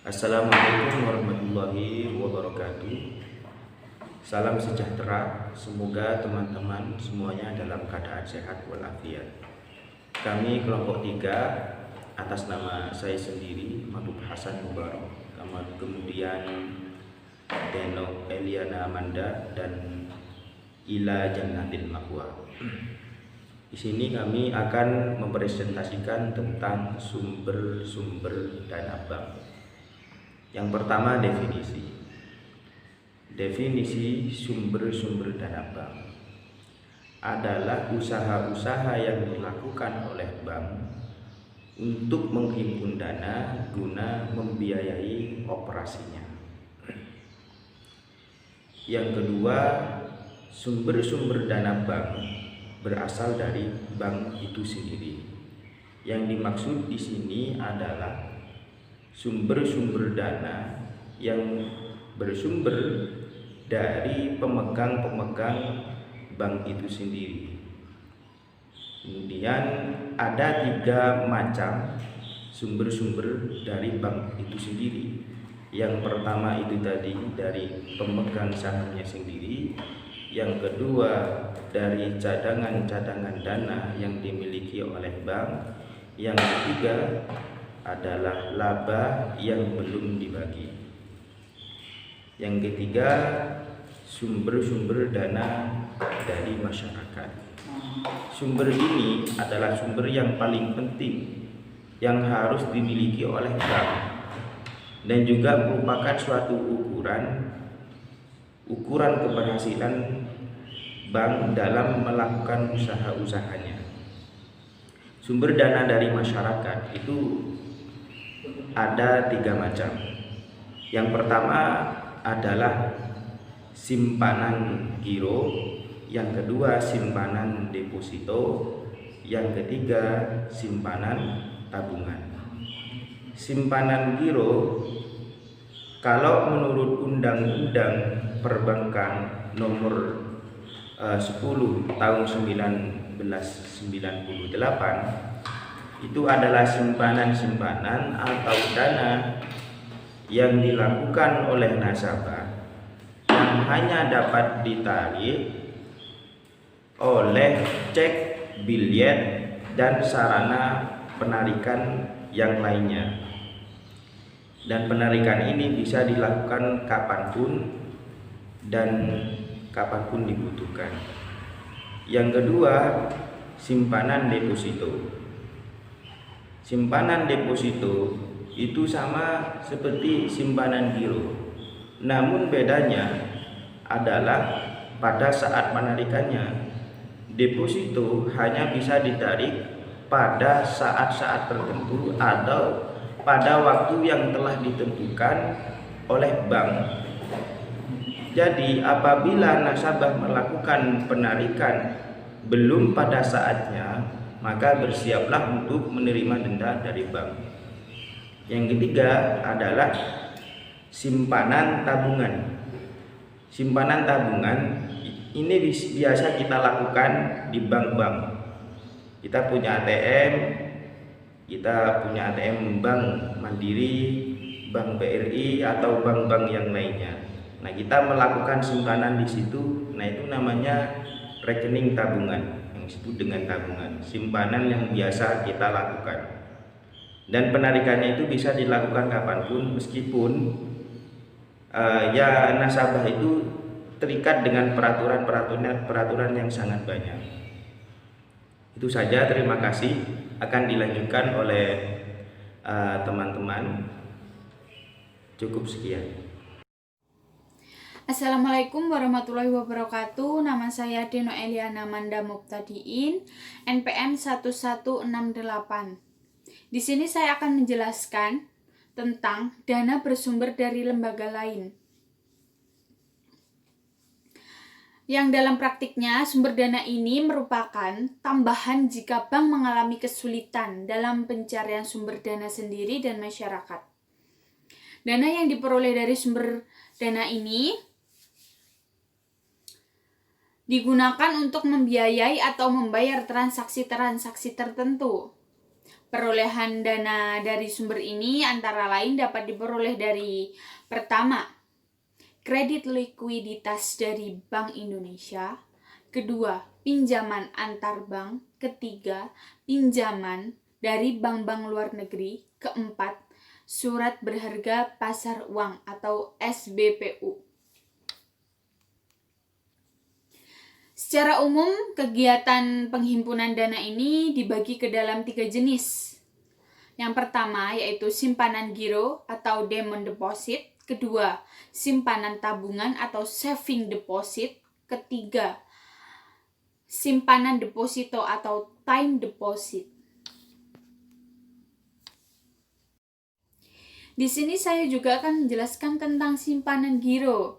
Assalamualaikum warahmatullahi wabarakatuh. Salam sejahtera. Semoga teman-teman semuanya dalam keadaan sehat walafiat. Kami kelompok 3 atas nama saya sendiri, Mahbub Hasan Mubarak, kemudian Deno Eliana Amanda dan Ila Jannatil Ma'wa. Di sini kami akan mempresentasikan tentang sumber-sumber dana bank. Yang pertama, definisi sumber-sumber dana bank adalah usaha-usaha yang dilakukan oleh bank untuk menghimpun dana guna membiayai operasinya. Yang kedua, sumber-sumber dana bank berasal dari bank itu sendiri. Yang dimaksud di sini adalah sumber-sumber dana yang bersumber dari pemegang-pemegang bank itu sendiri. Kemudian ada 3 macam sumber-sumber dari bank itu sendiri. Yang pertama itu tadi dari pemegang sahamnya sendiri. Yang kedua dari cadangan-cadangan dana yang dimiliki oleh bank. Yang ketiga adalah laba yang belum dibagi. Yang ketiga, sumber-sumber dana dari masyarakat. Sumber ini adalah sumber yang paling penting yang harus dimiliki oleh bank dan juga merupakan suatu ukuran keberhasilan bank dalam melakukan usaha-usahanya. Sumber dana dari masyarakat itu ada 3 macam. Yang pertama adalah simpanan giro, yang kedua simpanan deposito, yang ketiga simpanan tabungan. Simpanan giro, kalau menurut Undang-Undang Perbankan nomor 10 tahun 1998, itu adalah simpanan-simpanan atau dana yang dilakukan oleh nasabah yang hanya dapat ditarik oleh cek, biljet, dan sarana penarikan yang lainnya. Dan penarikan ini bisa dilakukan kapanpun dan kapanpun dibutuhkan. Yang kedua, simpanan deposito. Simpanan deposito itu sama seperti simpanan giro, namun bedanya adalah pada saat penarikannya. Deposito hanya bisa ditarik pada saat-saat tertentu atau pada waktu yang telah ditentukan oleh bank. Jadi apabila nasabah melakukan penarikan belum pada saatnya, maka bersiaplah untuk menerima denda dari bank. Yang ketiga adalah simpanan tabungan. Simpanan tabungan ini biasa kita lakukan di bank-bank. Kita punya ATM Bank Mandiri, Bank BRI atau bank-bank yang lainnya. Nah, kita melakukan simpanan di situ. Nah, itu namanya rekening tabungan, yang disebut dengan tabungan, simpanan yang biasa kita lakukan. Dan penarikannya itu bisa dilakukan kapanpun, meskipun nasabah itu terikat dengan peraturan yang sangat banyak. Itu saja, terima kasih. Akan dilanjutkan oleh teman-teman. Cukup sekian. Assalamualaikum warahmatullahi wabarakatuh. Nama saya Deno Eliana Amanda Mubtadiin, NPM 1168. Di sini saya akan menjelaskan tentang dana bersumber dari lembaga lain. Yang dalam praktiknya, sumber dana ini merupakan tambahan jika bank mengalami kesulitan dalam pencarian sumber dana sendiri dan masyarakat. Dana yang diperoleh dari sumber dana ini digunakan untuk membiayai atau membayar transaksi-transaksi tertentu. Perolehan dana dari sumber ini antara lain dapat diperoleh dari: pertama, kredit likuiditas dari Bank Indonesia; kedua, pinjaman antar bank; ketiga, pinjaman dari bank-bank luar negeri; keempat, surat berharga pasar uang atau SBPU. Secara umum, kegiatan penghimpunan dana ini dibagi ke dalam 3 jenis. Yang pertama yaitu simpanan giro atau demand deposit, kedua, simpanan tabungan atau saving deposit, ketiga, simpanan deposito atau time deposit. Di sini saya juga akan menjelaskan tentang simpanan giro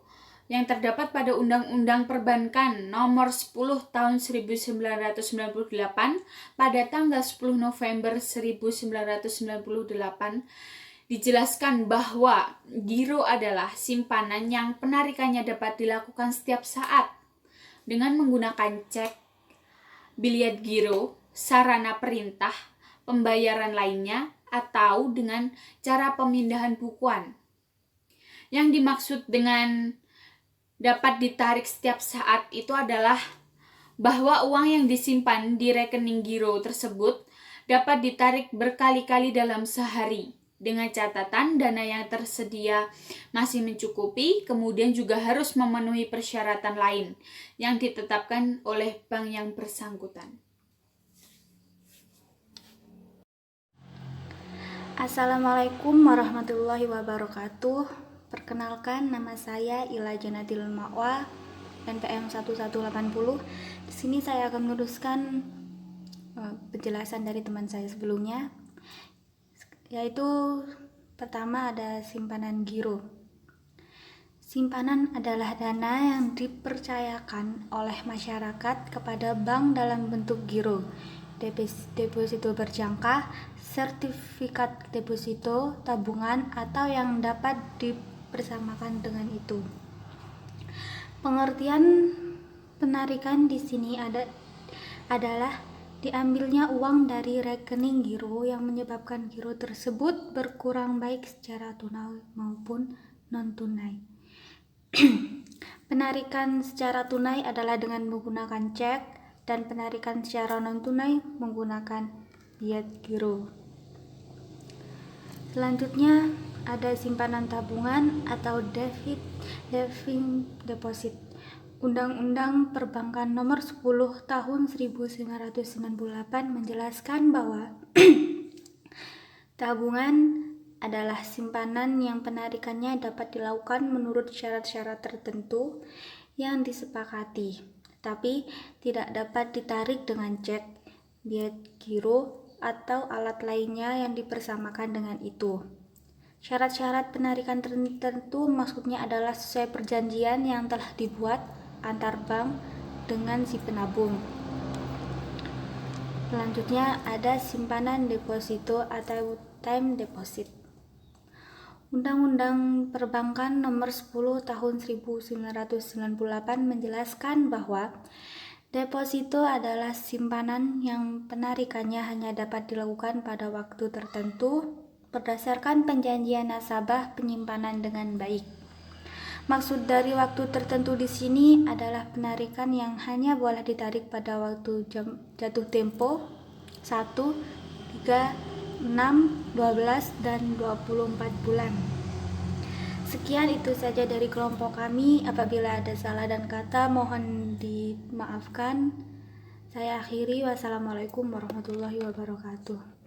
yang terdapat pada Undang-Undang Perbankan Nomor 10 Tahun 1998 pada tanggal 10 November 1998. Dijelaskan bahwa giro adalah simpanan yang penarikannya dapat dilakukan setiap saat dengan menggunakan cek, biliet giro, sarana perintah, pembayaran lainnya, atau dengan cara pemindahan bukuan. Yang dimaksud dengan dapat ditarik setiap saat itu adalah bahwa uang yang disimpan di rekening giro tersebut dapat ditarik berkali-kali dalam sehari, dengan catatan dana yang tersedia masih mencukupi, kemudian juga harus memenuhi persyaratan lain yang ditetapkan oleh bank yang bersangkutan. Assalamualaikum warahmatullahi wabarakatuh. Perkenalkan, nama saya Ila Janatil Ma'wa, NPM 1180. Di sini saya akan meneruskan penjelasan dari teman saya sebelumnya, yaitu pertama ada simpanan giro. Simpanan adalah dana yang dipercayakan oleh masyarakat kepada bank dalam bentuk giro, deposito berjangka, sertifikat deposito, tabungan, atau yang dapat dipersamakan dengan itu. Pengertian penarikan di sini adalah diambilnya uang dari rekening giro yang menyebabkan giro tersebut berkurang baik secara tunai maupun non-tunai. Penarikan secara tunai adalah dengan menggunakan cek, dan penarikan secara non-tunai menggunakan biliet giro. Selanjutnya ada simpanan tabungan atau saving deposit. Undang-Undang Perbankan Nomor 10 Tahun 1998 menjelaskan bahwa tabungan adalah simpanan yang penarikannya dapat dilakukan menurut syarat-syarat tertentu yang disepakati, tapi tidak dapat ditarik dengan cek, biliet giro, atau alat lainnya yang dipersamakan dengan itu. Syarat-syarat penarikan tertentu maksudnya adalah sesuai perjanjian yang telah dibuat antar bank dengan si penabung. Selanjutnya ada simpanan deposito atau time deposit. Undang-Undang Perbankan Nomor 10 Tahun 1998 menjelaskan bahwa deposito adalah simpanan yang penarikannya hanya dapat dilakukan pada waktu tertentu berdasarkan perjanjian nasabah penyimpanan dengan baik. Maksud dari waktu tertentu di sini adalah penarikan yang hanya boleh ditarik pada waktu jatuh tempo 1, 3, 6, 12, dan 24 bulan. Sekian itu saja dari kelompok kami. Apabila ada salah dan kata mohon dimaafkan. Saya akhiri. Wassalamualaikum warahmatullahi wabarakatuh.